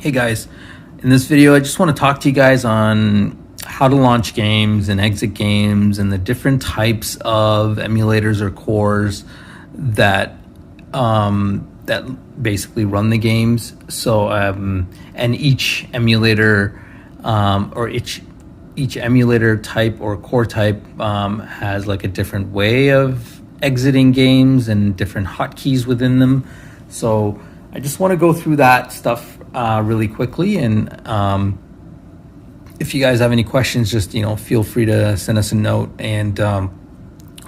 Hey guys, in this video I just want to talk to you guys on how to launch games and exit games and the different types of emulators or cores that that basically run the games. So and each emulator or each emulator type or core type has like a different way of exiting games and different hotkeys within them. So I just want to go through that stuff really quickly, and if you guys have any questions, just feel free to send us a note, and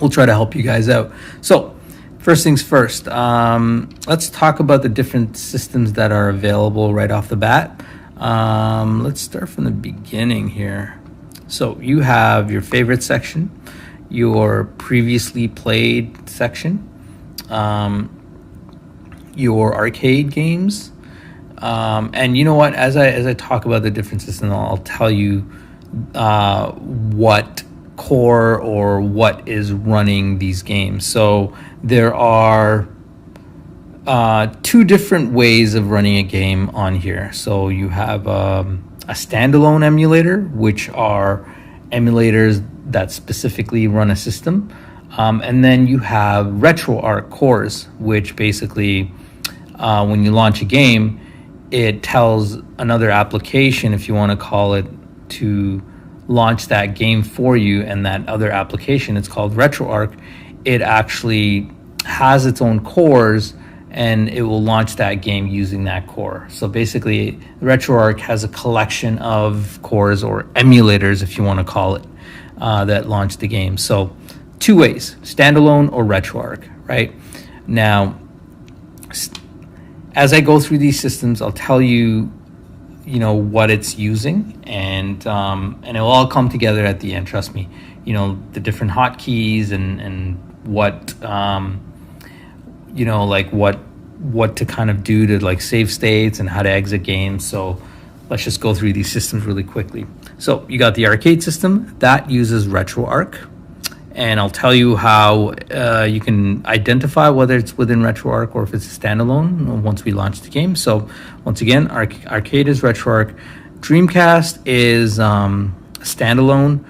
we'll try to help you guys out. So first things first, let's talk about the different systems that are available right off the bat. Let's start from the beginning here. So you have your favorite section, your previously played section, your arcade games, and you know what? As I talk about the different systems, I'll tell you what core or what is running these games. So there are two different ways of running a game on here. So you have a standalone emulator, which are emulators that specifically run a system, and then you have RetroArch cores, which basically when you launch a game, it tells another application, if you want to call it, to launch that game for you, and that other application, it's called RetroArch. It actually has its own cores, and it will launch that game using that core. So basically, RetroArch has a collection of cores, or emulators, if you want to call it, that launch the game. So two ways, standalone or RetroArch, right? Now, as I go through these systems, I'll tell you, what it's using, and it will all come together at the end. Trust me. The different hotkeys and what like what to kind of do to like save states and how to exit games. So let's just go through these systems really quickly. So you got the arcade system that uses RetroArch. And I'll tell you how you can identify whether it's within RetroArch or if it's a standalone once we launch the game. So once again, arcade is RetroArch. Dreamcast is standalone.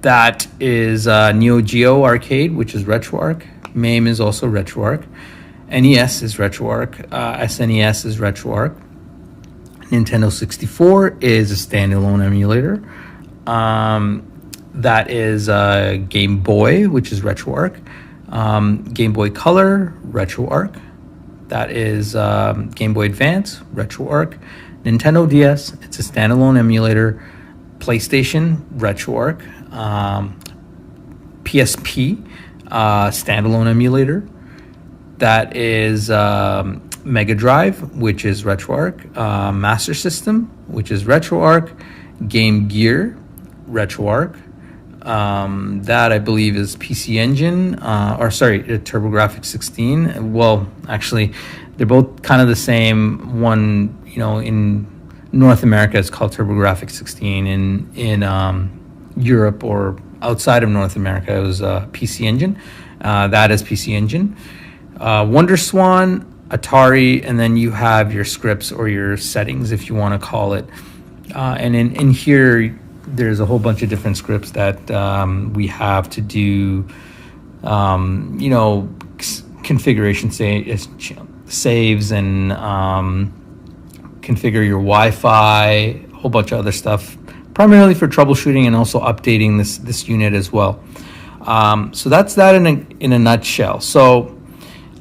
That is Neo Geo Arcade, which is RetroArch. MAME is also RetroArch. NES is RetroArch. SNES is RetroArch. Nintendo 64 is a standalone emulator. That is Game Boy, which is RetroArch. Game Boy Color, RetroArch. That is Game Boy Advance, RetroArch. Nintendo DS, it's a standalone emulator. PlayStation, RetroArch. PSP, standalone emulator. That is Mega Drive, which is RetroArch. Master System, which is RetroArch. Game Gear, RetroArch. That I believe is PC Engine, TurboGrafx 16. Well, actually, they're both kind of the same. One, in North America, it's called TurboGrafx 16. In Europe or outside of North America, it was PC Engine. That is PC Engine. WonderSwan, Atari, and then you have your scripts or your settings, if you want to call it. And in here, there's a whole bunch of different scripts that we have to do, configuration saves and configure your Wi-Fi, a whole bunch of other stuff, primarily for troubleshooting and also updating this unit as well. So that's that in a nutshell. So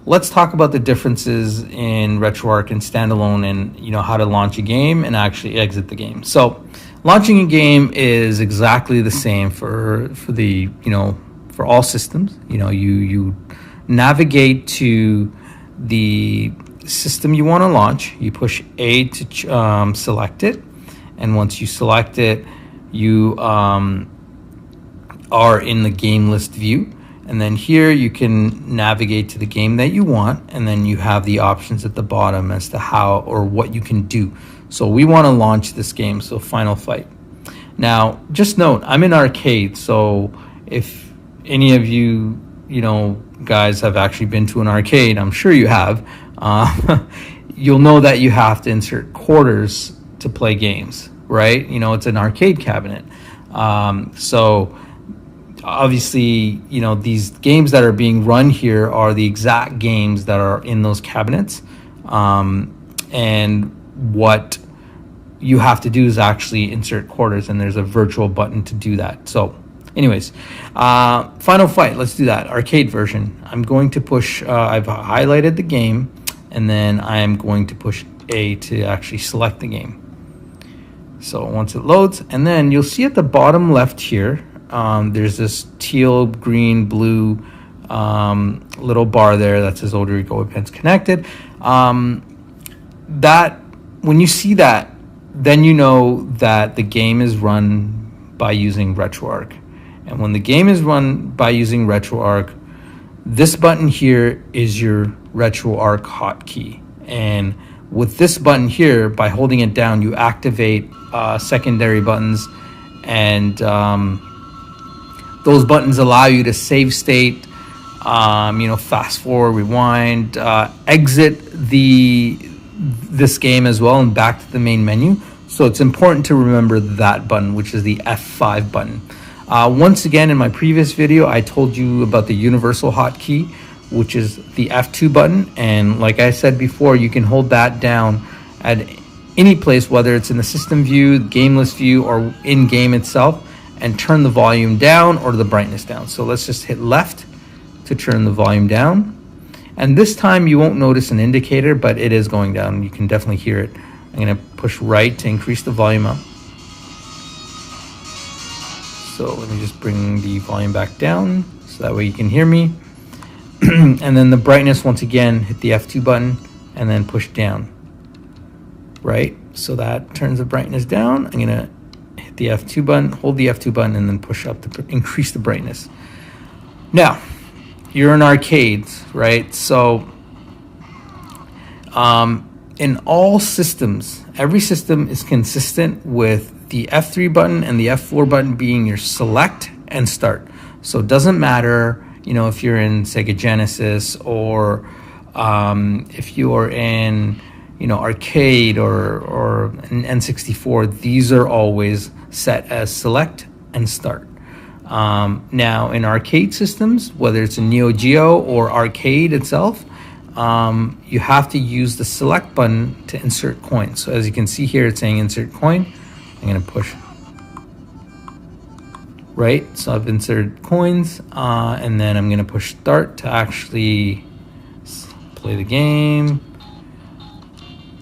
let's talk about the differences in RetroArch and standalone, and how to launch a game and actually exit the game. So launching a game is exactly the same for all systems. You navigate to the system you want to launch. You push A to select it, and once you select it, you are in the game list view. And then here you can navigate to the game that you want, and then you have the options at the bottom as to how or what you can do. So we want to launch this game, so Final Fight. Now, just note, I'm in arcade, so if any of you, guys have actually been to an arcade, I'm sure you have, you'll know that you have to insert quarters to play games, right? You know, it's an arcade cabinet. So obviously, you know, these games that are being run here are the exact games that are in those cabinets. And what you have to do is actually insert quarters, and there's a virtual button to do that. So anyways, Final Fight, let's do that. Arcade version. I'm going to push, I've highlighted the game, and then I'm going to push A to actually select the game. So once it loads, and then you'll see at the bottom left here, there's this teal, green, blue little bar there that says Odorico Webpens Connected. That, when you see that, then you know that the game is run by using RetroArch. And when the game is run by using RetroArch, this button here is your RetroArch hotkey. And with this button here, by holding it down, you activate secondary buttons, and those buttons allow you to save state, you know, fast forward, rewind, exit this game as well, and back to the main menu. So it's important to remember that button, which is the F5 button. Once again, in my previous video, I told you about the universal hotkey, which is the F2 button. And like I said before, you can hold that down at any place, whether it's in the system view, game list view, or in game itself, and turn the volume down or the brightness down. So let's just hit left to turn the volume down. And this time you won't notice an indicator, but it is going down. You can definitely hear it. I'm going to push right to increase the volume up. So let me just bring the volume back down so that way you can hear me. And then the brightness, once again, hit the F2 button and then push down. Right? So that turns the brightness down. I'm going to hit the F2 button, hold the F2 button, and then push up to increase the brightness. Now, you're in arcades, right? So in all systems, every system is consistent with the F3 button and the F4 button being your select and start. So it doesn't matter, you know, if you're in Sega Genesis or if you're in, you know, arcade or an N64, these are always set as select and start. Now in arcade systems, whether it's a Neo Geo or arcade itself, you have to use the select button to insert coins. So as you can see here, it's saying insert coin. I'm going to push right. So I've inserted coins, and then I'm going to push start to actually play the game.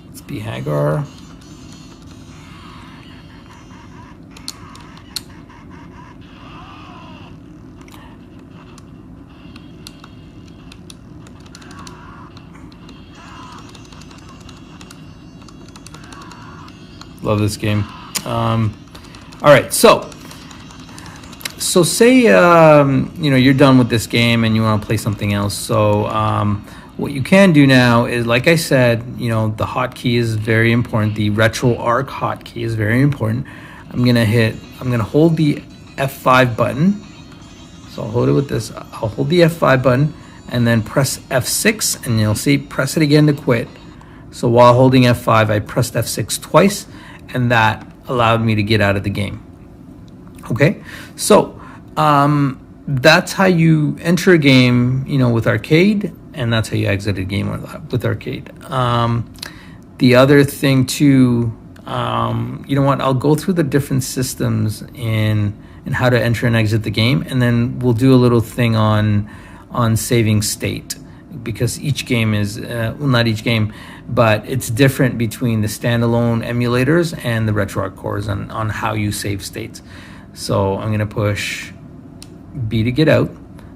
Let's be Hagar. Love this game. All right, so say you know, you're done with this game and you want to play something else. So what you can do now is, like I said, you know, the hotkey is very important. The RetroArch hotkey is very important. I'm gonna hold the F5 button. So I'll hold it with this. I'll hold the F5 button and then press F6, and you'll see press it again to quit. So while holding F5, I pressed F6 twice, and that allowed me to get out of the game. Okay, so that's how you enter a game, you know, with arcade, and that's how you exit a game with arcade. The other thing too, you know what? I'll go through the different systems in how to enter and exit the game, and then we'll do a little thing on saving state, because each game is well, not each game, but it's different between the standalone emulators and the RetroArch cores on how you save states. So I'm going to push B to get out.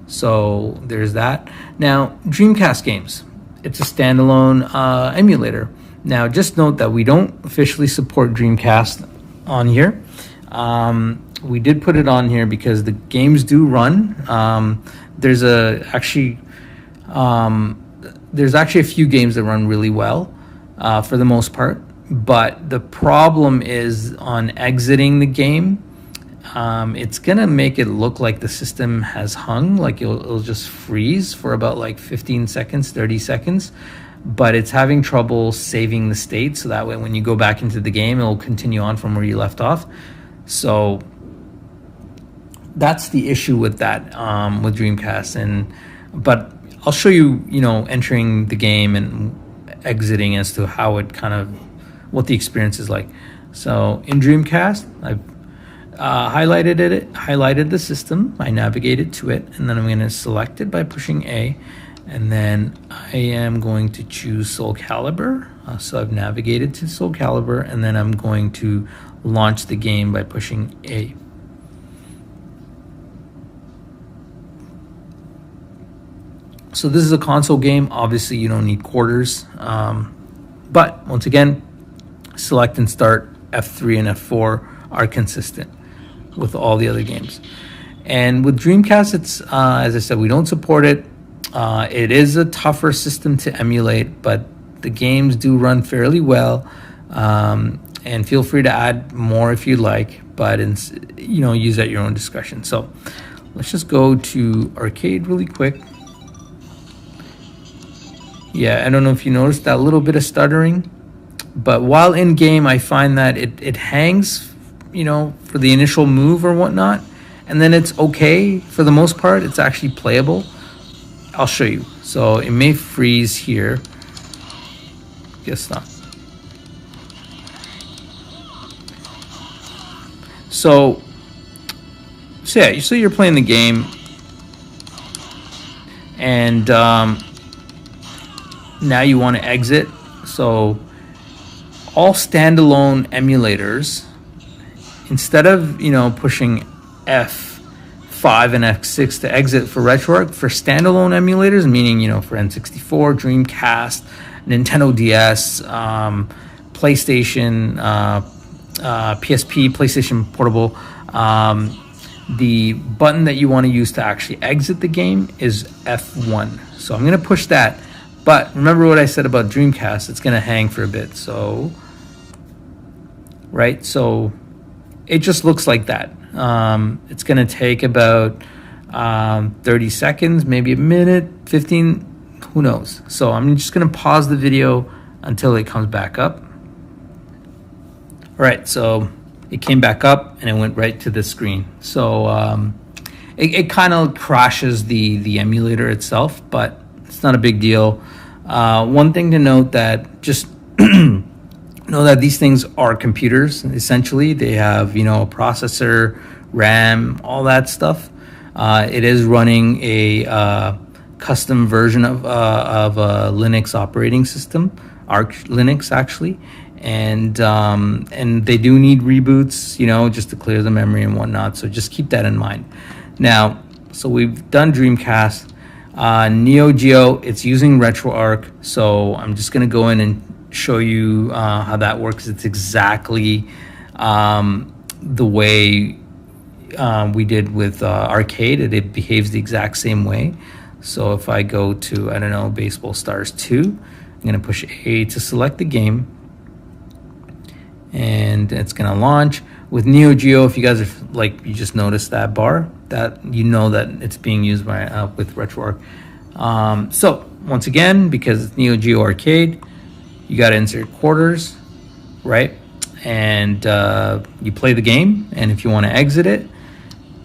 So there's that. Now, Dreamcast games, it's a standalone emulator. Now, just note that we don't officially support Dreamcast on here. We did put it on here because the games do run. There's actually a few games that run really well for the most part, but the problem is on exiting the game, it's gonna make it look like the system has hung, like it'll just freeze for about like 15 seconds, 30 seconds. but it's having trouble saving the state, so that way when you go back into the game, it'll continue on from where you left off. So that's the issue with that, with Dreamcast. But I'll show you, entering the game and exiting as to how it what the experience is like. So in Dreamcast, I've highlighted the system. I navigated to it, and then I'm going to select it by pushing A, and then I am going to choose Soul Calibur. So I've navigated to Soul Calibur, and then I'm going to launch the game by pushing A. So this is a console game. Obviously, you don't need quarters. But once again, select and start, F3 and F4 are consistent with all the other games. And with Dreamcast, it's, as I said, we don't support it. It is a tougher system to emulate, but the games do run fairly well. And feel free to add more if you like, but use at your own discretion. So let's just go to arcade really quick. Yeah, I don't know if you noticed that little bit of stuttering, but while in game, I find that it hangs, for the initial move or whatnot, and then it's okay for the most part. It's actually playable. I'll show you. So it may freeze here. Guess not. So yeah, so you're playing the game, and now you want to exit. So all standalone emulators, instead of pushing F5 and F6 to exit for RetroArch, for standalone emulators, meaning for N64, Dreamcast, Nintendo DS, PlayStation, PSP, PlayStation Portable, the button that you want to use to actually exit the game is F1. So I'm going to push that. But remember what I said about Dreamcast, it's going to hang for a bit. So, right? So it just looks like that. It's going to take about 30 seconds, maybe a minute, 15, who knows? So I'm just going to pause the video until it comes back up. All right, so it came back up and it went right to the screen. So it kind of crashes the emulator itself, but it's not a big deal. One thing to note, that just know that these things are computers. Essentially, they have a processor, RAM, all that stuff. It is running a custom version of a Linux operating system, Arch Linux actually, and they do need reboots, just to clear the memory and whatnot. So just keep that in mind. Now, so we've done Dreamcast. Neo Geo, it's using RetroArch, so I'm just going to go in and show you how that works. It's exactly the way we did with arcade. It behaves the exact same way. So if I go to, I don't know, Baseball Stars 2, I'm going to push A to select the game, and it's going to launch. With Neo Geo, if you guys are you just noticed that bar, that that it's being used by with RetroArch. So once again, because it's Neo Geo Arcade, you got to insert quarters, right? And you play the game. And if you want to exit it,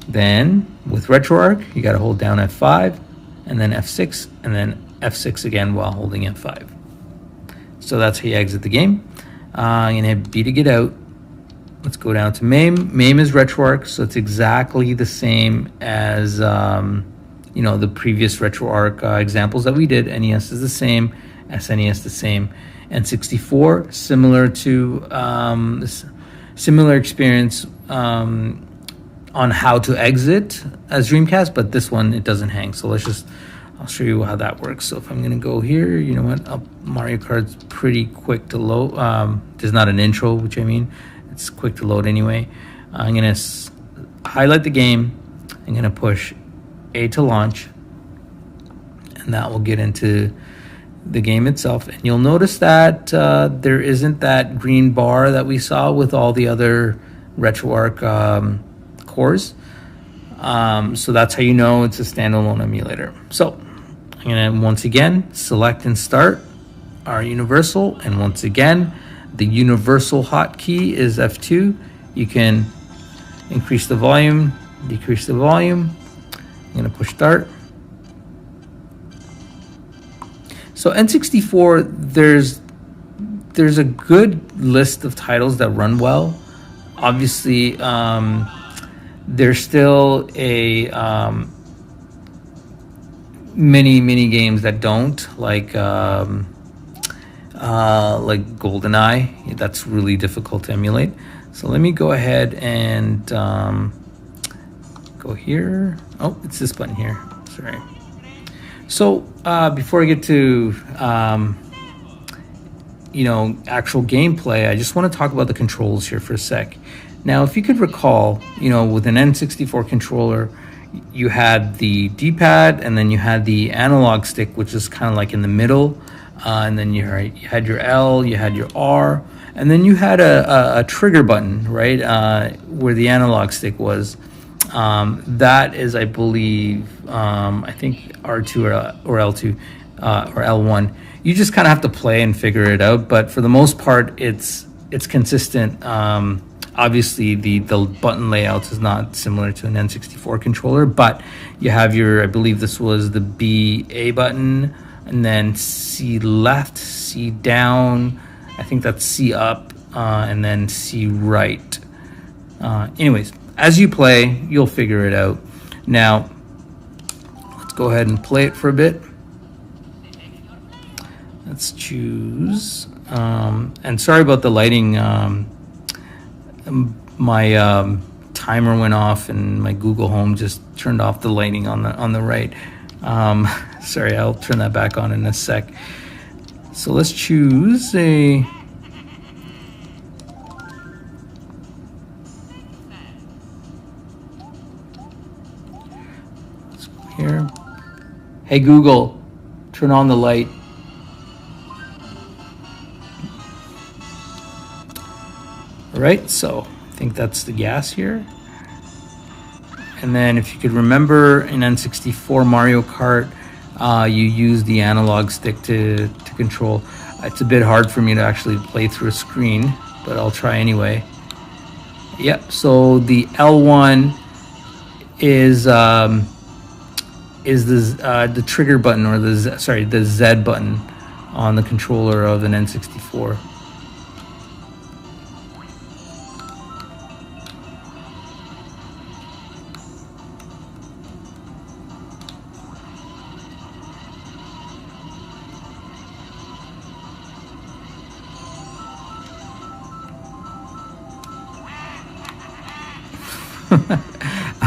then with RetroArch, you got to hold down F5 and then F6 and then F6 again while holding F5. So that's how you exit the game. I'm gonna hit B to get out. Let's go down to MAME. MAME is RetroArch, so it's exactly the same as the previous RetroArch examples that we did. NES is the same, SNES the same, N64 similar to similar experience on how to exit as Dreamcast, but this one it doesn't hang. So I'll show you how that works. So if I'm gonna go here, you know what? Mario Kart's pretty quick to load. There's not an intro, which I mean. It's quick to load anyway. I'm going to highlight the game. I'm going to push A to launch. And that will get into the game itself. And you'll notice that there isn't that green bar that we saw with all the other RetroArch cores. So that's how you know it's a standalone emulator. So I'm going to, once again, select and start. are universal, and once again, the universal hotkey is F2. You can increase the volume, decrease the volume. I'm going to push start. So N64, there's a good list of titles that run well. Obviously, there's still a many games that don't, like GoldenEye. That's really difficult to emulate. So let me go ahead and go here. Oh, it's this button here. Sorry. So before I get to actual gameplay, I just want to talk about the controls here for a sec. Now, if you could recall, with an N64 controller, you had the D-pad, and then you had the analog stick, which is kind of like in the middle, and then you had your L, you had your R, and then you had a trigger button, right, where the analog stick was. That is, I believe, I think R2 or L2 or L1. You just kind of have to play and figure it out, but for the most part, it's consistent. Obviously, the button layout is not similar to an N64 controller, but you have your, I believe this was the B, A button, and then C left, C down, I think that's C up, and then C right. Anyways, as you play, you'll figure it out. Now, let's go ahead and play it for a bit. Let's choose, and sorry about the lighting. My timer went off, and my Google Home just turned off the lighting on the right. Sorry, I'll turn that back on in a sec. So let's choose a. Let's go here. Hey Google, turn on the light. Right, so I think that's the gas here. And then if you could remember in N64 Mario Kart, you use the analog stick to control. It's a bit hard for me to actually play through a screen, but I'll try anyway. Yep, so the L1 is the trigger button, or the Z button on the controller of an N64.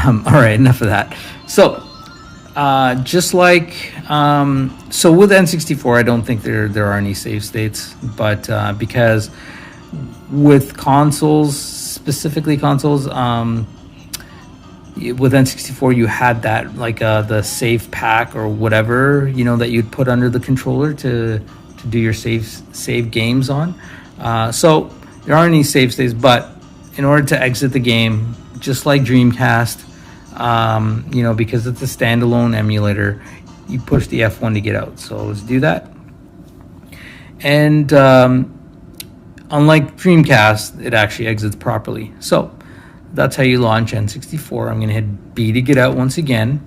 All right, enough of that. So, just like, so with N64, I don't think there are any save states, but because with consoles, specifically consoles, with N64, you had that, like the save pack or whatever, that you'd put under the controller to do your save games on. So there aren't any save states, but in order to exit the game, just like Dreamcast, because it's a standalone emulator, you push the F1 to get out. So let's do that. And unlike Dreamcast, it actually exits properly. So that's how you launch N64. I'm going to hit B to get out once again.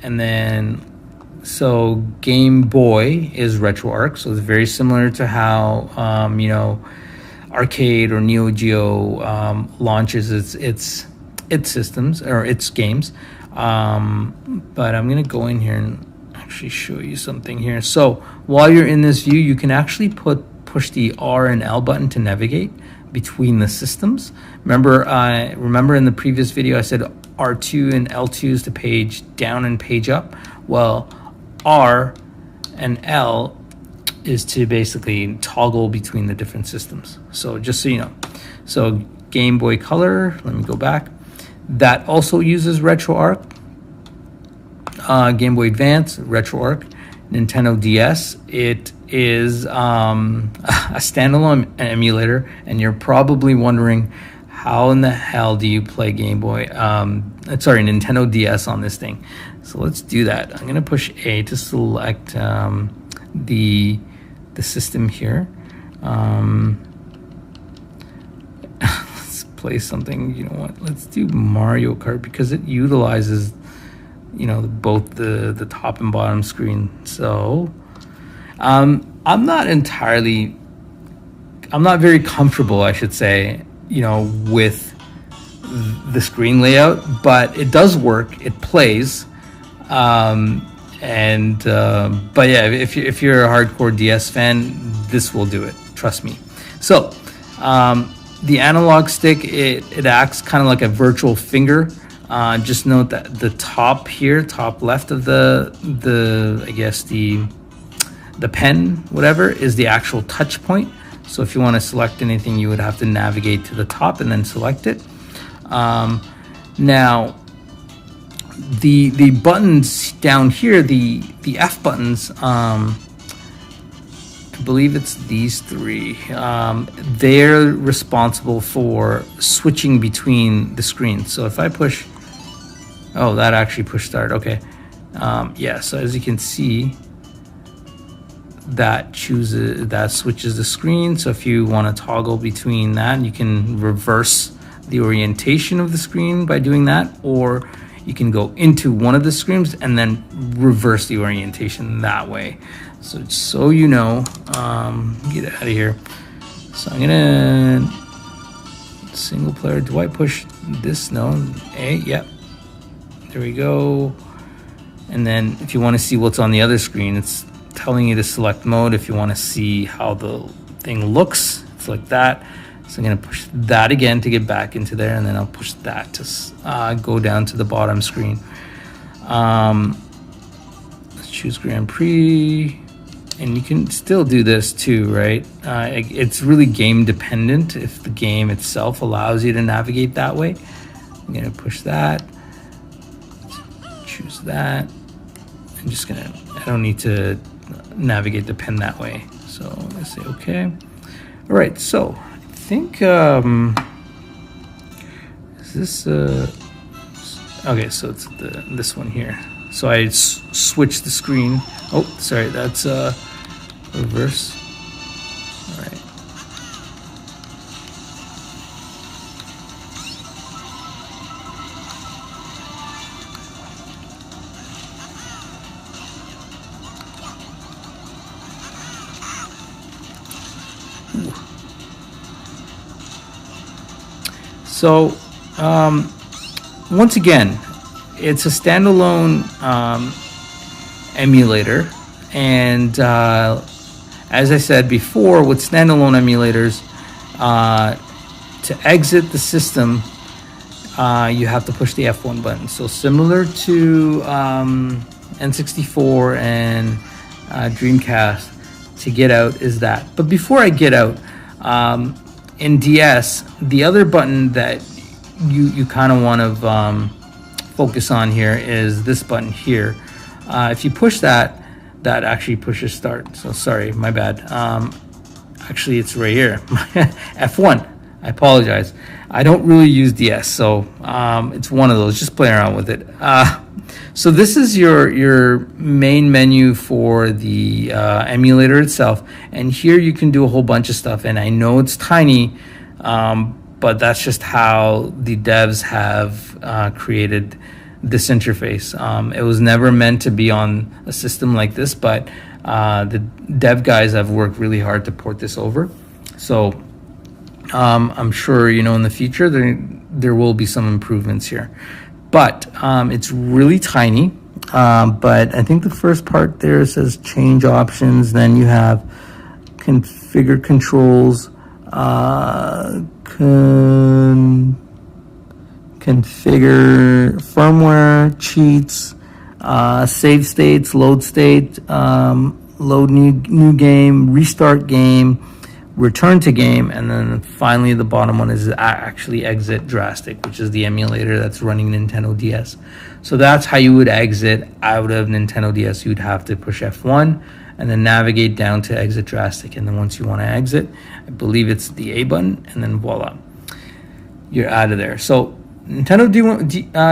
And then, so Game Boy is RetroArch. So it's very similar to how, Arcade or Neo Geo launches its systems or its games. But I'm going to go in here and actually show you something here. So while you're in this view, you can actually push the R and L button to navigate between the systems. Remember in the previous video I said R2 and L2 is to page down and page up. Well, R and L is to basically toggle between the different systems. So just so you know. So Game Boy Color, let me go back. That also uses RetroArch. Game Boy Advance, RetroArch. Nintendo DS, it is a standalone emulator, and you're probably wondering, how in the hell do you play Nintendo DS on this thing? So let's do that. I'm going to push A to select the the system here. Let's play something. You know what? Let's do Mario Kart because it utilizes, you know, both the top and bottom screen. So I'm not very comfortable, I should say, you know, with the screen layout, but it does work. It plays. But yeah, if you're a hardcore DS fan, this will do it. Trust me. So the analog stick, it acts kind of like a virtual finger. Just note that the top here, top left of the I guess the pen, whatever, is the actual touch point. So if you want to select anything, you would have to navigate to the top and then select it. Now, the buttons down here, the F buttons, I believe it's these three. They're responsible for switching between the screens. So if I push, oh, that actually pushed start. Okay, yeah. So as you can see, that switches the screen. So if you want to toggle between that, you can reverse the orientation of the screen by doing that, or you can go into one of the screens and then reverse the orientation that way. So you know, get out of here. So I'm gonna single player. Do I push this? No. A, yep. There we go. And then if you want to see what's on the other screen, it's telling you to select mode. If you want to see how the thing looks, it's like that. So I'm going to push that again to get back into there, and then I'll push that to go down to the bottom screen. Let's choose Grand Prix, and you can still do this too, right? It's really game dependent if the game itself allows you to navigate that way. I'm going to push that, choose that. I'm just going to, I don't need to navigate the pen that way. So let's say okay. All right, so I think is this okay, so it's this one here. So I switched the screen. Oh, sorry, that's reverse. All right. So once again, it's a standalone emulator, and as I said before, with standalone emulators, to exit the system, you have to push the F1 button. So similar to N64 and Dreamcast, to get out is that. But before I get out, in DS, the other button that you kind of want to focus on here is this button here. If you push that, that actually pushes start. So sorry, my bad. Actually, it's right here. F1. I apologize. I don't really use DS, so it's one of those. Just play around with it. So this is your main menu for the emulator itself, and here you can do a whole bunch of stuff. And I know it's tiny, but that's just how the devs have created this interface. It was never meant to be on a system like this, but the dev guys have worked really hard to port this over. So I'm sure, you know, in the future there will be some improvements here. But it's really tiny. But I think the first part there says change options. Then you have configure controls, configure firmware, cheats, save states, load state, load new game, restart game, return to game, and then finally the bottom one is actually exit Drastic, which is the emulator that's running Nintendo DS. So that's how you would exit out of Nintendo DS. You would have to push F1 and then navigate down to exit Drastic, and then once you want to exit, I believe it's the A button, and then voila, you're out of there. So Nintendo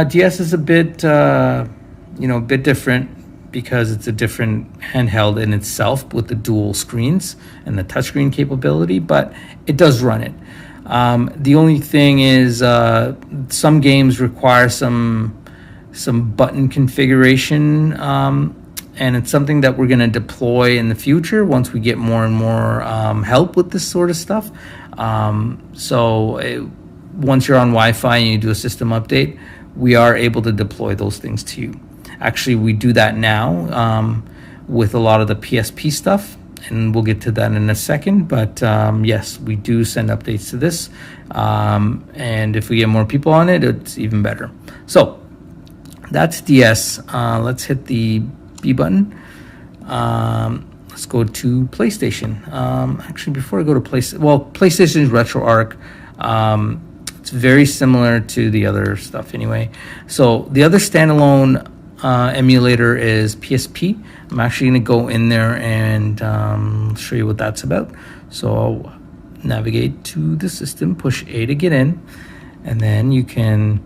DS is a bit, you know, a bit different. because it's a different handheld in itself with the dual screens and the touchscreen capability, but it does run it. The only thing is some games require some button configuration, and it's something that we're going to deploy in the future once we get more and more help with this sort of stuff. Once you're on Wi-Fi and you do a system update, we are able to deploy those things to you. Actually, we do that now with a lot of the PSP stuff, and we'll get to that in a second. But yes, we do send updates to this, and if we get more people on it, it's even better. So that's DS. Let's hit the B button. Let's go to PlayStation. Actually, before I go to PlayStation's RetroArch. It's very similar to the other stuff anyway. So the other standalone emulator is PSP. I'm actually going to go in there and show you what that's about. So I'll navigate to the system, push A to get in, and then you can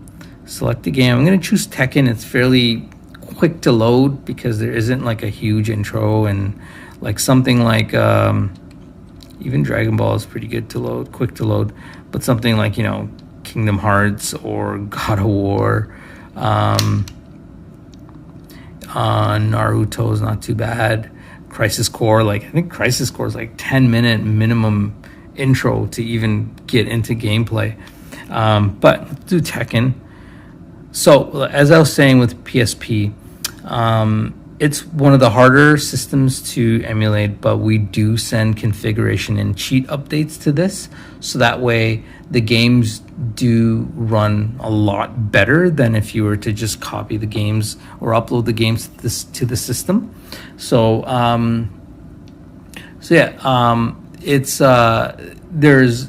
select the game. I'm going to choose Tekken. It's fairly quick to load because there isn't like a huge intro, and like something like even Dragon Ball is pretty good to load, quick to load, but something like, you know, Kingdom Hearts or God of War, Naruto is not too bad. Crisis Core, like I think Crisis Core is like 10-minute minimum intro to even get into gameplay. But let's do Tekken. So as I was saying with PSP, it's one of the harder systems to emulate, but we do send configuration and cheat updates to this, so that way the games do run a lot better than if you were to just copy the games or upload the games to the system. It's there's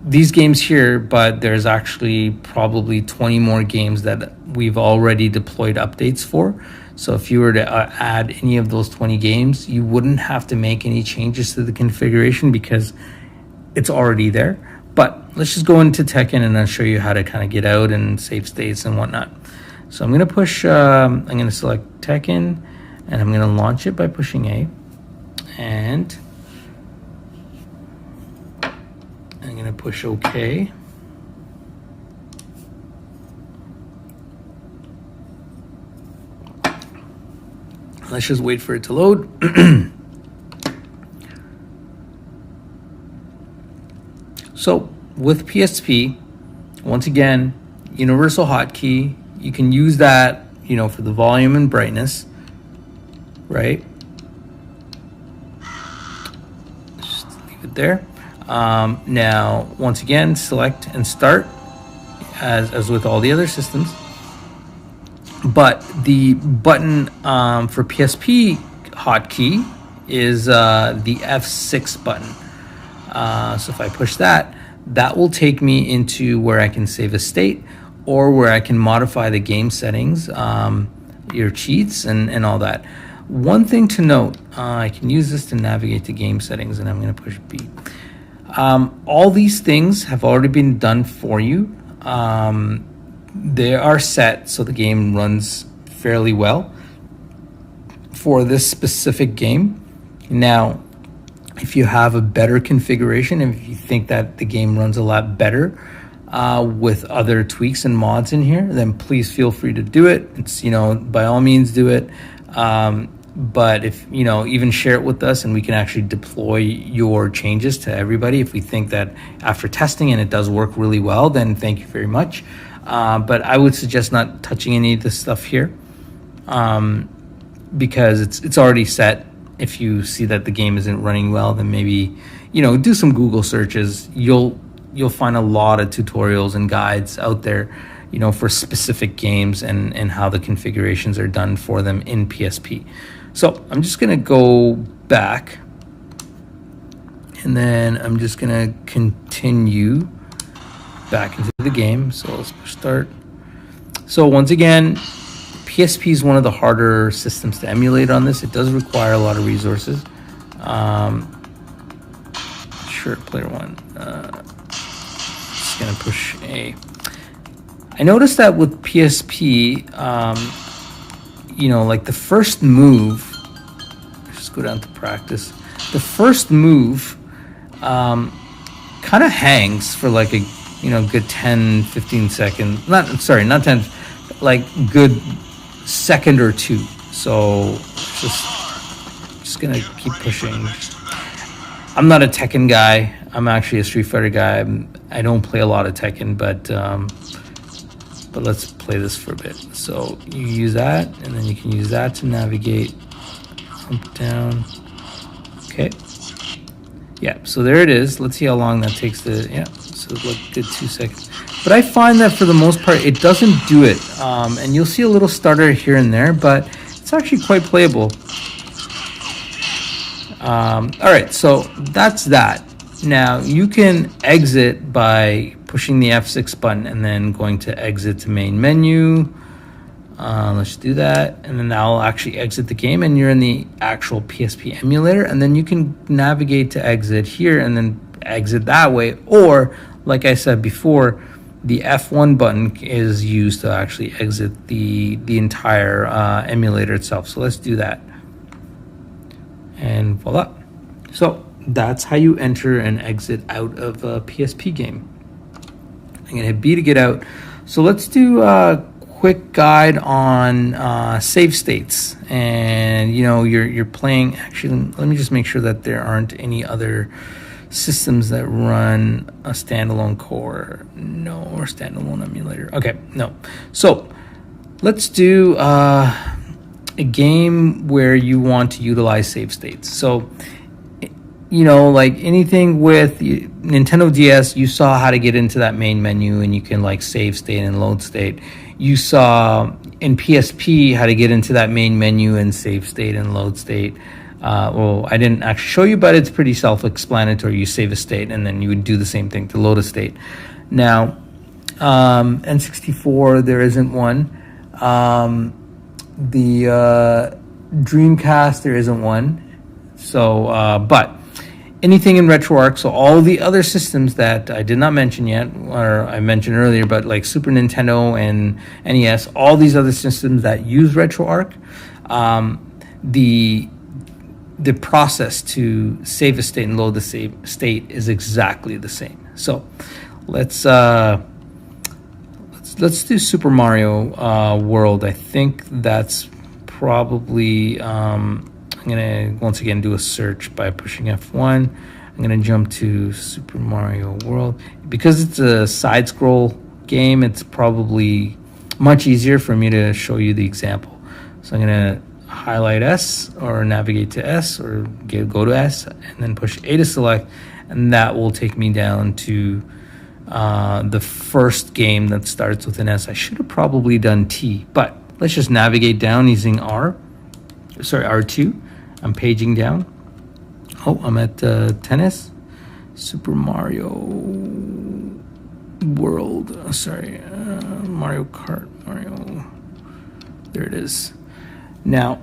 these games here, but there's actually probably 20 more games that we've already deployed updates for. So if you were to add any of those 20 games, you wouldn't have to make any changes to the configuration because it's already there. But let's just go into Tekken and I'll show you how to kind of get out and save states and whatnot. So I'm going to push, I'm going to select Tekken, and I'm going to launch it by pushing A. And I'm going to push OK. Let's just wait for it to load. So with PSP, once again, universal hotkey, you can use that, you know, for the volume and brightness, right? Just leave it there. Now, once again, select and start as with all the other systems. But the button for PSP hotkey is the F6 button. So if I push that, that will take me into where I can save a state or where I can modify the game settings, your cheats and all that. One thing to note, I can use this to navigate to game settings, and I'm going to push B. All these things have already been done for you. They are set so the game runs fairly well for this specific game. Now, if you have a better configuration, if you think that the game runs a lot better with other tweaks and mods in here, then please feel free to do it. It's, you know, by all means do it. But if, you know, even share it with us and we can actually deploy your changes to everybody. If we think that after testing and it does work really well, then thank you very much. But I would suggest not touching any of this stuff here because it's already set. If you see that the game isn't running well, then maybe, you know, do some Google searches. You'll find a lot of tutorials and guides out there, you know, for specific games and how the configurations are done for them in PSP. So I'm just going to go back, and then I'm just going to continue back into the game. So let's push start. So once again, PSP is one of the harder systems to emulate on this. It does require a lot of resources. Sure, player one. Just gonna push A. I noticed that with PSP, like the first move, just go down to practice. The first move kind of hangs for like a, good 10, 15 seconds. Not 10, like good second or two. So just gonna keep pushing. I'm not a Tekken guy. I'm actually a Street Fighter guy. I don't play a lot of Tekken, but let's play this for a bit. So you use that, and then you can use that to navigate up, down. Okay. Yeah, so there it is. Let's see how long that takes so like good 2 seconds. But I find that for the most part, it doesn't do it. And you'll see a little stutter here and there, but it's actually quite playable. All right, so that's that. Now you can exit by pushing the F6 button and then going to exit to main menu. Let's do that, and then that'll actually exit the game, and you're in the actual PSP emulator, and then you can navigate to exit here and then exit that way, or like I said before, the F1 button is used to actually exit the entire emulator itself. So let's do that, and voila. So that's how you enter and exit out of a PSP game. I'm gonna hit B to get out. So let's do quick guide on save states, and you're playing. Actually, let me just make sure that there aren't any other systems that run a standalone core, or standalone emulator. Okay, no. So let's do a game where you want to utilize save states. So like anything with Nintendo DS, you saw how to get into that main menu, and you can like save state and load state. You saw in PSP how to get into that main menu and save state and load state. Well, I didn't actually show you, but it's pretty self-explanatory. You save a state, and then you would do the same thing to load a state. Now, N64, there isn't one. The Dreamcast, there isn't one. So, but anything in RetroArch, so all the other systems that I did not mention yet, or I mentioned earlier, but like Super Nintendo and NES, all these other systems that use RetroArch, the process to save a state and load the save state is exactly the same. So let's do Super Mario World. I think that's probably I'm gonna once again do a search by pushing F1. I'm gonna jump to Super Mario World. Because it's a side scroll game, it's probably much easier for me to show you the example. So I'm gonna highlight S or navigate to S or go to S and then push A to select, and that will take me down to the first game that starts with an S. I should have probably done T, but let's just navigate down using R2. I'm paging down. Oh, I'm at tennis. Super Mario World. Mario Kart. There it is. Now,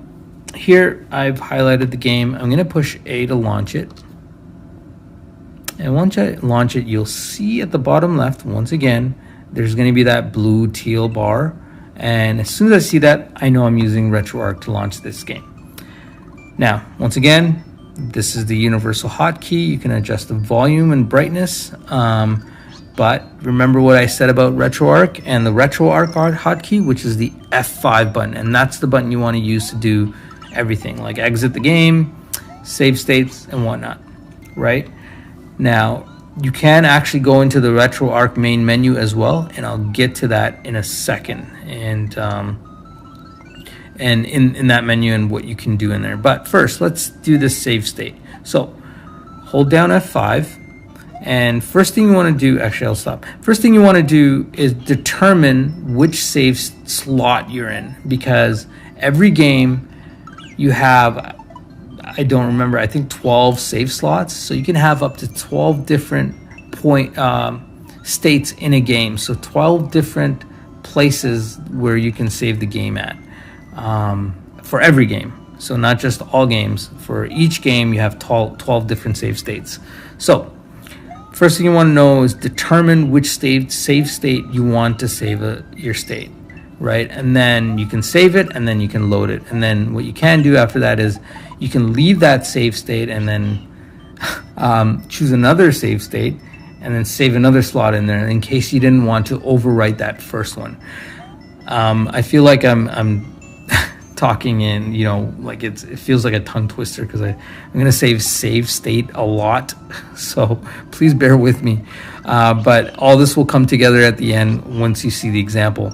here I've highlighted the game. I'm going to push A to launch it. And once I launch it, you'll see at the bottom left, once again, there's going to be that blue teal bar. And as soon as I see that, I know I'm using RetroArch to launch this game. Now, once again, this is the universal hotkey. You can adjust the volume and brightness. But remember what I said about RetroArch and the RetroArch hotkey, which is the F5 button. And that's the button you want to use to do everything, like exit the game, save states, and whatnot, right? Now, you can actually go into the RetroArch main menu as well, and I'll get to that in a second. And in that menu and what you can do in there. But first, let's do this save state. So hold down F5. And first thing you want to do, actually I'll stop. First thing you want to do is determine which save slot you're in, because every game you have, I don't remember, I think 12 save slots. So you can have up to 12 different states in a game. So 12 different places where you can save the game at for every game. So not just all games. For each game you have 12 different save states. So first thing you want to know is determine which save state you want to save your state. right? And then you can save it, and then you can load it. And then what you can do after that is you can leave that save state and then choose another save state and then save another slot in there in case you didn't want to overwrite that first one. I feel like I'm talking in, like it feels like a tongue twister because I'm going to save state a lot. So please bear with me. But all this will come together at the end once you see the example.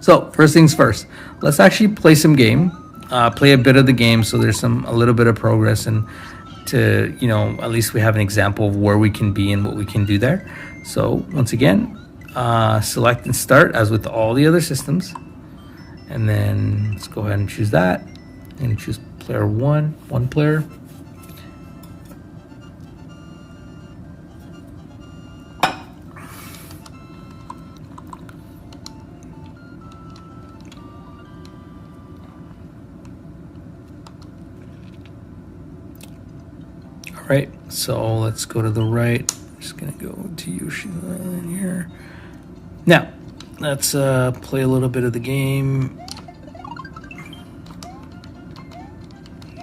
So first things first, let's actually play some game, play a bit of the game so there's a little bit of progress, and to, at least we have an example of where we can be and what we can do there. So once again, select and start as with all the other systems. And then let's go ahead and choose that. And choose player one player. All right, so let's go to the right. I'm just gonna go to Yoshi's Island here. Now, let's play a little bit of the game.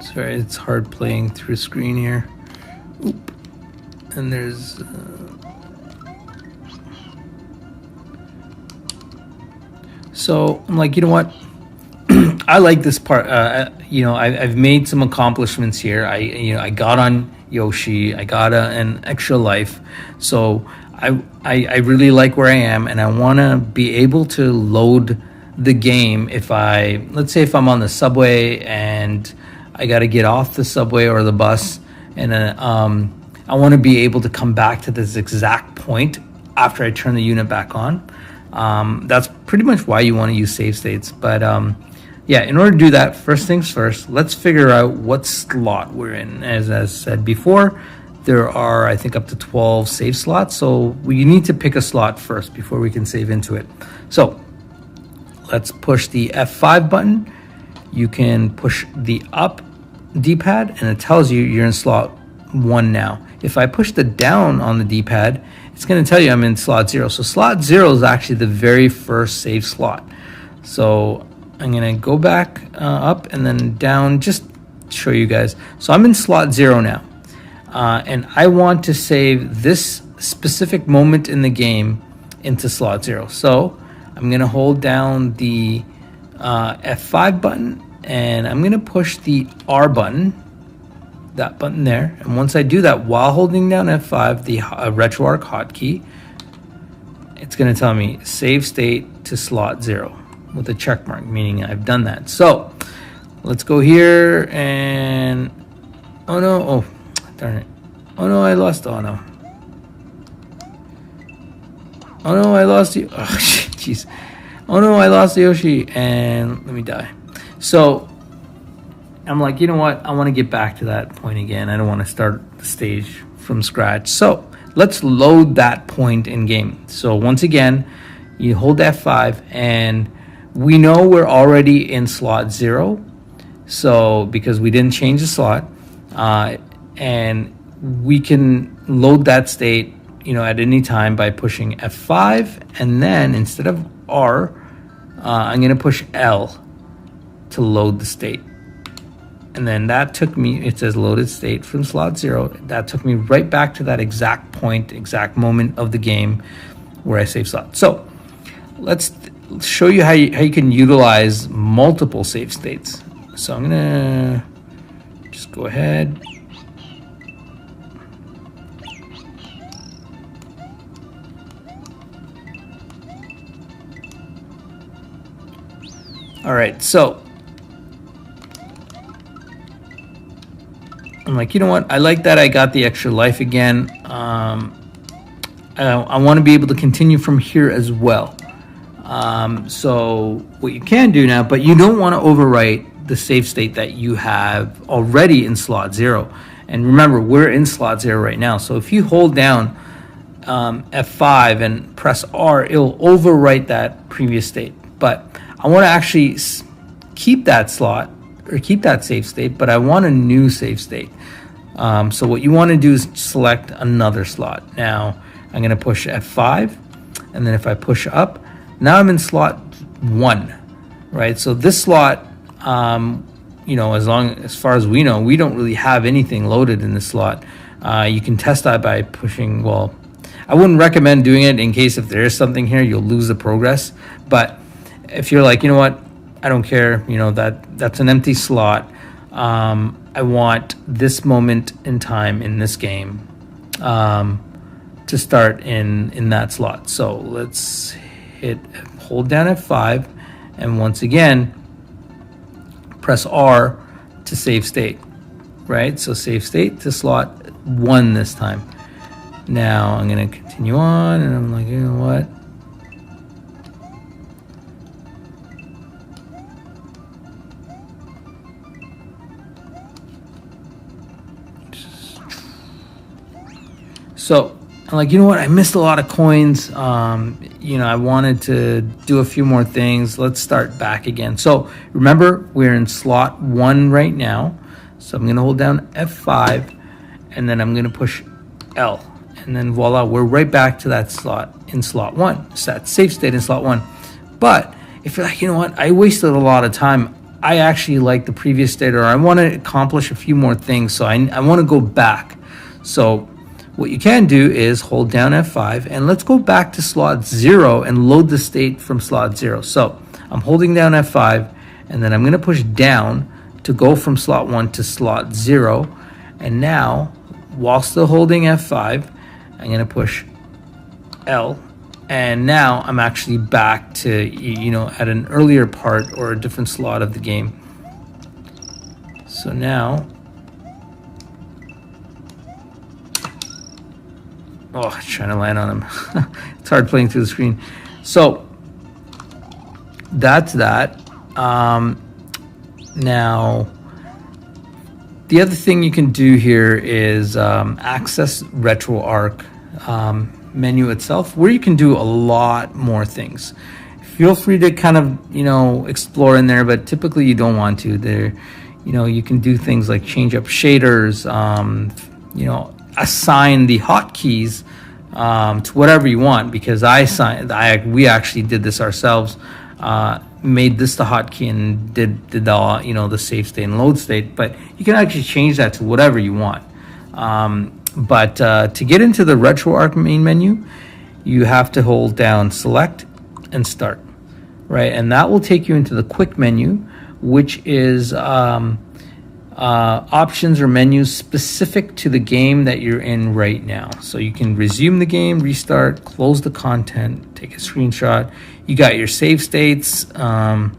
Sorry, it's hard playing through a screen here. Oop. And there's... So I'm like, you know what? I like this part. I've made some accomplishments here. I got on Yoshi. I got an extra life. So I really like where I am, and I want to be able to load the game let's say if I'm on the subway and I got to get off the subway or the bus, and I want to be able to come back to this exact point after I turn the unit back on. That's pretty much why you want to use save states. But yeah, in order to do that, first things first, let's figure out what slot we're in. As I said before, there are, I think, up to 12 save slots. So we need to pick a slot first before we can save into it. So let's push the F5 button. You can push the up D-pad and it tells you you're in slot 1 now. If I push the down on the D-pad, it's going to tell you I'm in slot 0. So slot 0 is actually the very first save slot. So I'm going to go back up and then down, just to show you guys. So I'm in slot 0 now. And I want to save this specific moment in the game into slot 0. So I'm going to hold down the F5 button, and I'm going to push the R button, that button there. And once I do that while holding down F5, the RetroArch hotkey, it's going to tell me save state to slot 0 with a check mark, meaning I've done that. So let's go here and oh no, oh darn it, oh no, I lost, oh no, oh no, I lost you, oh jeez, oh no, I lost Yoshi, and let me die. So I'm like, you know what, I want to get back to that point again. I don't want to start the stage from scratch. So let's load that point in game. So once again, you hold F5, and we know we're already in slot 0. So because we didn't change the slot, and we can load that state, at any time by pushing F5, and then instead of R, I'm going to push L to load the state. And then that took me, it says loaded state from slot 0. That took me right back to that exact point, exact moment of the game where I save slot. So let's show you how you can utilize multiple save states. So I'm gonna just go ahead. All right, so I'm like, you know what? I like that I got the extra life again. I want to be able to continue from here as well. So what you can do now, but you don't want to overwrite the save state that you have already in slot 0. And remember, we're in slot 0 right now. So if you hold down F5 and press R, it'll overwrite that previous state. But I want to actually keep that slot or keep that save state, but I want a new save state. So what you want to do is select another slot. Now I'm going to push F5, and then if I push up, now I'm in slot 1, right? So this slot, as far as we know, we don't really have anything loaded in this slot. You can test that by pushing, well, I wouldn't recommend doing it in case if there is something here, you'll lose the progress. But if you're like, you know what, I don't care, that's an empty slot. I want this moment in time in this game to start in that slot. So let's hold down F5, and once again, press R to save state, right? So save state to slot 1 this time. Now I'm going to continue on, and I'm like, you know what? So I'm like, you know what? I missed a lot of coins. I wanted to do a few more things. Let's start back again. So remember, we're in slot 1 right now. So I'm going to hold down F5, and then I'm going to push L. And then voila, we're right back to that slot in slot 1. So that safe state in slot 1. But if you're like, you know what? I wasted a lot of time. I actually like the previous state, or I want to accomplish a few more things. So I want to go back. So what you can do is hold down F5, and let's go back to slot 0 and load the state from slot 0. So I'm holding down F5, and then I'm going to push down to go from slot 1 to slot 0. And now, while still holding F5, I'm going to push L. And now I'm actually back to, at an earlier part or a different slot of the game. So now, oh, I'm trying to land on him. It's hard playing through the screen. So that's that. Now, the other thing you can do here is access RetroArch menu itself, where you can do a lot more things. Feel free to kind of, explore in there, but typically you don't want to. There, you can do things like change up shaders, assign the hotkeys to whatever you want, because we actually did this ourselves, made this the hotkey and did the the save state and load state, but you can actually change that to whatever you want. But to get into the RetroArch main menu, you have to hold down select and start, right? And that will take you into the quick menu, which is options or menus specific to the game that you're in right now. So you can resume the game, restart, close the content, take a screenshot. You got your save states. You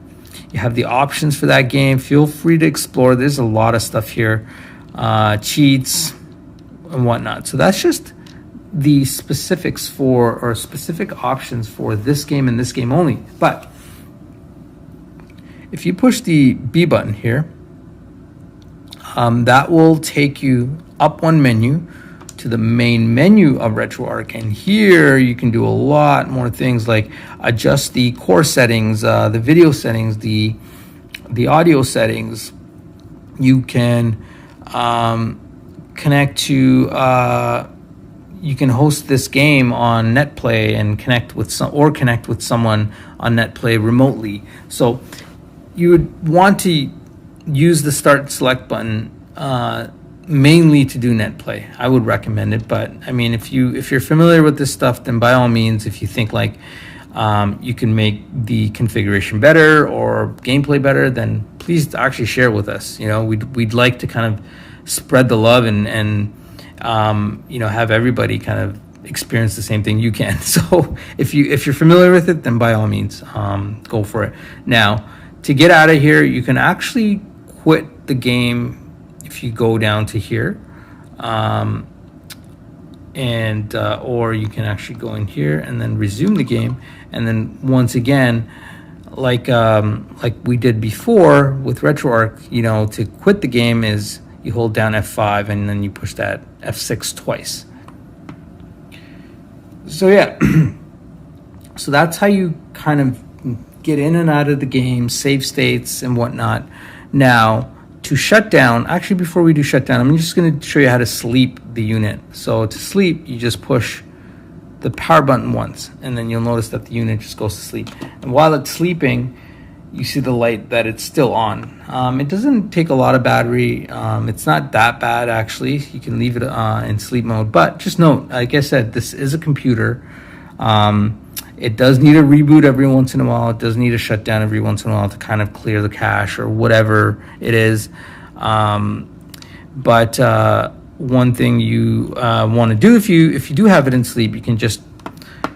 have the options for that game. Feel free to explore. There's a lot of stuff here, cheats and whatnot. So that's just the specifics or specific options for this game and this game only. But if you push the B button here, that will take you up one menu to the main menu of RetroArch, and here you can do a lot more things like adjust the core settings, the video settings, the audio settings. You can connect to you can host this game on NetPlay and connect with someone on NetPlay remotely. So you would want to use the start select button mainly to do NetPlay. I would recommend it, but I mean, if you're familiar with this stuff, then by all means, if you think like you can make the configuration better or gameplay better, then please actually share with us. We'd like to kind of spread the love and have everybody kind of experience the same thing you can. So if you're familiar with it, then by all means, go for it. Now, to get out of here, you can actually quit the game if you go down to here, or you can actually go in here and then resume the game. And then once again, like we did before with RetroArch, to quit the game is you hold down F5 and then you push that F6 twice. So yeah, so that's how you kind of get in and out of the game, save states and whatnot. Now, to shut down, actually before we do shut down, I'm just going to show you how to sleep the unit. So to sleep, you just push the power button once, and then you'll notice that the unit just goes to sleep. And while it's sleeping, you see the light that it's still on. It doesn't take a lot of battery. It's not that bad, actually. You can leave it in sleep mode. But just note, like I said, this is a computer. It does need a reboot every once in a while. It does need a shutdown every once in a while to kind of clear the cache or whatever it is. But one thing you want to do if you do have it in sleep, you can just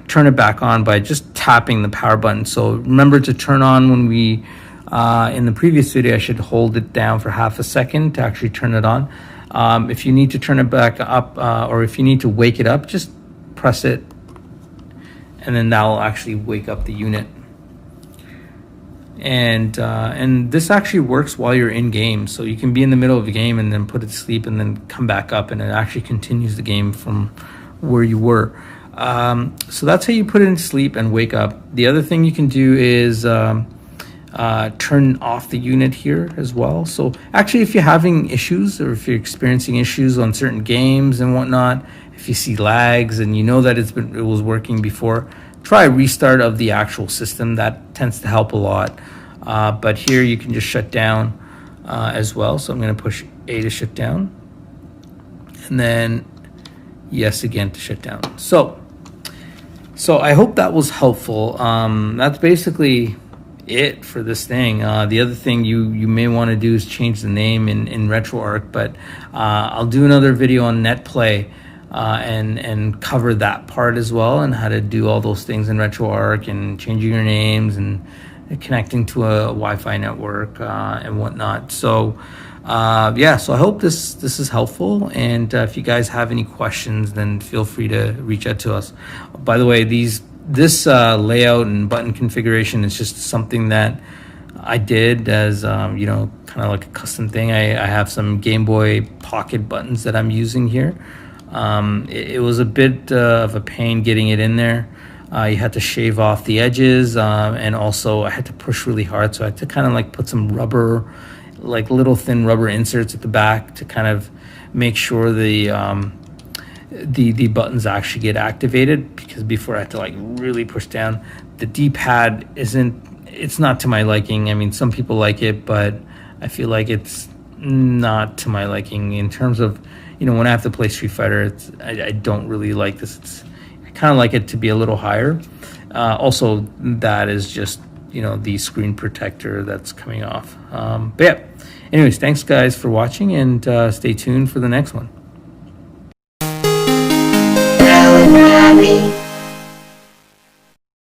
turn it back on by just tapping the power button. So remember to turn on when we in the previous video, I should hold it down for half a second to actually turn it on. If you need to turn it back up or if you need to wake it up, just press it, and then that will actually wake up the unit. And this actually works while you're in game, so you can be in the middle of a game and then put it to sleep and then come back up, and it actually continues the game from where you were. So that's how you put it in sleep and wake up. The other thing you can do is turn off the unit here as well. So actually, if you're having issues or if you're experiencing issues on certain games and whatnot, if you see lags and you know that it was working before, try a restart of the actual system. That tends to help a lot. But here you can just shut down as well. So I'm going to push A to shut down, and then yes again to shut down. So I hope that was helpful. That's basically it for this thing. The other thing you may want to do is change the name in RetroArch, but I'll do another video on NetPlay and cover that part as well, and how to do all those things in RetroArch and changing your names and connecting to a Wi-Fi network and whatnot. So yeah, so I hope this is helpful, and if you guys have any questions, then feel free to reach out to us. By the way, this layout and button configuration is just something that I did as you know, kind of like a custom thing. I have some Game Boy Pocket buttons that I'm using here. It was a bit of a pain getting it in there. You had to shave off the edges, and also I had to push really hard, so I had to kind of like put some rubber, like little thin rubber inserts at the back to kind of make sure the buttons actually get activated, because before I had to like really push down. The D-pad it's not to my liking. I mean, some people like it, but I feel like it's not to my liking in terms of, you know, when I have to play Street Fighter, I don't really like this. I kind of like it to be a little higher. Also, that is just, you know, the screen protector that's coming off. But yeah, anyways, thanks guys for watching, and stay tuned for the next one.